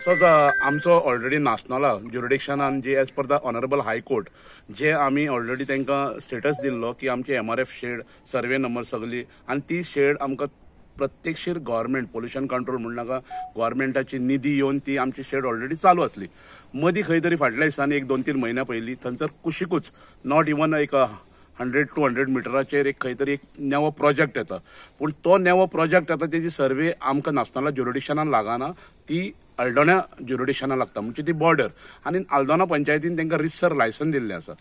तसोच आमचो ऑलरेडी नासनला ज्युरिडिक्शनान जे as per the honourable high court जे आमी ऑलरेडी तांकां स्टेटस दिल्लो की आमची MRF शेड सर्वे नंबर सगली आनी ती शेड आमकां प्रत्यक्षीर गव्हर्मेंट पोल्युशन कंट्रोल म्हणनाका गव्हर्मेंटाची निधी येवन ती आमची शेड ऑलरेडी चालू असली। मदीं खंय तरी फाटल्या दिसांनी 1-2-3 म्हयन्या पयलीं थंयसर कुशिकूच नॉट इवन एक 100-200 मिटराचेर एक खंय तरी एक नेवो प्रोजेक्ट येता, पूण तो नेवो प्रोजेक्ट येता तेजी सर्वे आमकां नासनला ज्युरिडिक्शनान लागना, ती आल्दोना ज्युरिडिक्शनान लागता, म्हणजे ती बॉर्डर। आनी आल्दोना पंचायतीन तांकां रिसर लायसन दिल्लें आसा।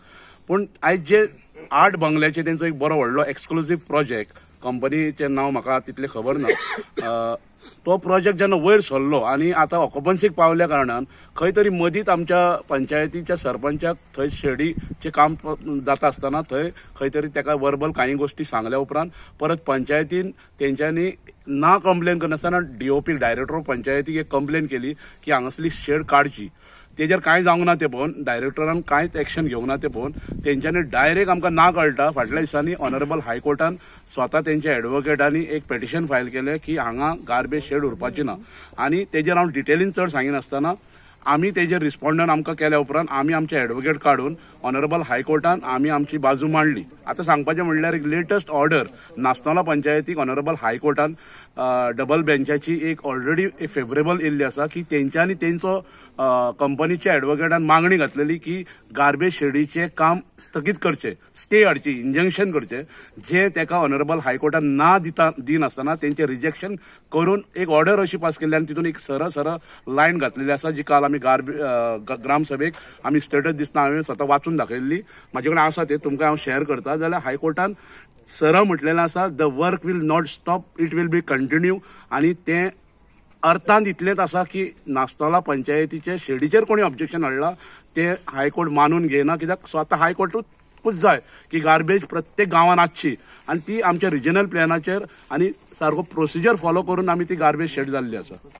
पूण आयज जे 8 बंगल्याचे तेंचो एक बरो व्हडलो एक्सक्लुझिव्ह प्रोजेक्ट, कंपनीचें नांव म्हाका तितलें खबर ना, तो प्रोजेक्ट जेन्ना वयर सरलो आनी आतां ऑक्युपन्सीक पावल्या कारणान खंय तरी मदींच आमच्या पंचायतीच्या सरपंचाक थंय शेडीचें काम जाता आसतना थंय खंय तरी ताका वर्बल कांय गोश्टी सांगल्या उपरांत परत पंचायतीन तेंच्यांनी ना कंप्लेन करनासतना DOP डायरेक्टर ऑफ पंचायतीक एक कंप्लेन केली की हांगासली शेड काडची। तेजेर कांय जावंक ना ते पळोवन डायरेक्टरान कांयच एक्शन घेवंक ना ते पळोवन तेंच्यांनी डायरेक्ट आमकां ना कळटा फाटल्या दिसांनी ऑनरेबल हायकोर्टान स्वता तेंच्या एडवोकेटांनी एक पेटिशन फायल केलें की हांगा गार्बेज शेड उरपाची ना, आनी तेजेर हांव डिटेलीन चड सांगिनासतना आमी तेजेर रिस्पॉन्डन आमकां केल्या उपरांत आमी आमचे एडवोकेट काडून ऑनरेबल हायकोर्टान आमी आमची बाजू मांडली। आतां सांगपाचें म्हणल्यार एक लेटस्ट ऑर्डर नासनला पंचायतीक ऑनरेबल हायकोर्टान डबल बेंचाची एक ऑलरेडी फेवरेबल येयल्ली आसा की तेंच्यांनी तेंचो कंपनीच्या एडवोकेटान मागणी घातलेली की गार्बेज शेडीचे काम स्थगीत करचे, स्टे हाडची, इंजंक्शन करचे, जे तेका ऑनरेबल हायकोर्टान ना दिनासतना तेंचे रिजेक्शन करून एक ऑर्डर अशी पास केल्ली आनी तितून एक सरळ लायन घातलेली आसा जी काल आमी ग्रामसभेक आमी स्टेटस दिसता हांवें स्वता वाचून दाखयल्ली, म्हाजे कडेन आसा ते तुमकां हांव शेअर करता। जाल्यार हायकोर्टान सरळ म्हटलेलें आसा the work will not stop, it will be continue. आनी तें अर्थान इतलेंच आसा की नासनला पंचायतीचे शेडीचेर कोणी ऑब्जेक्शन हाडला ते हायकोर्ट मानून घेयना, कित्याक स्वता हायकोर्टूच जाय की गार्बेज प्रत्येक गांवांत आसची आनी ती आमच्या रिजनल प्लॅनाचेर आनी सारको प्रोसिजर फॉलो करून आमी ती गार्बेज शेड जाल्ली आसा।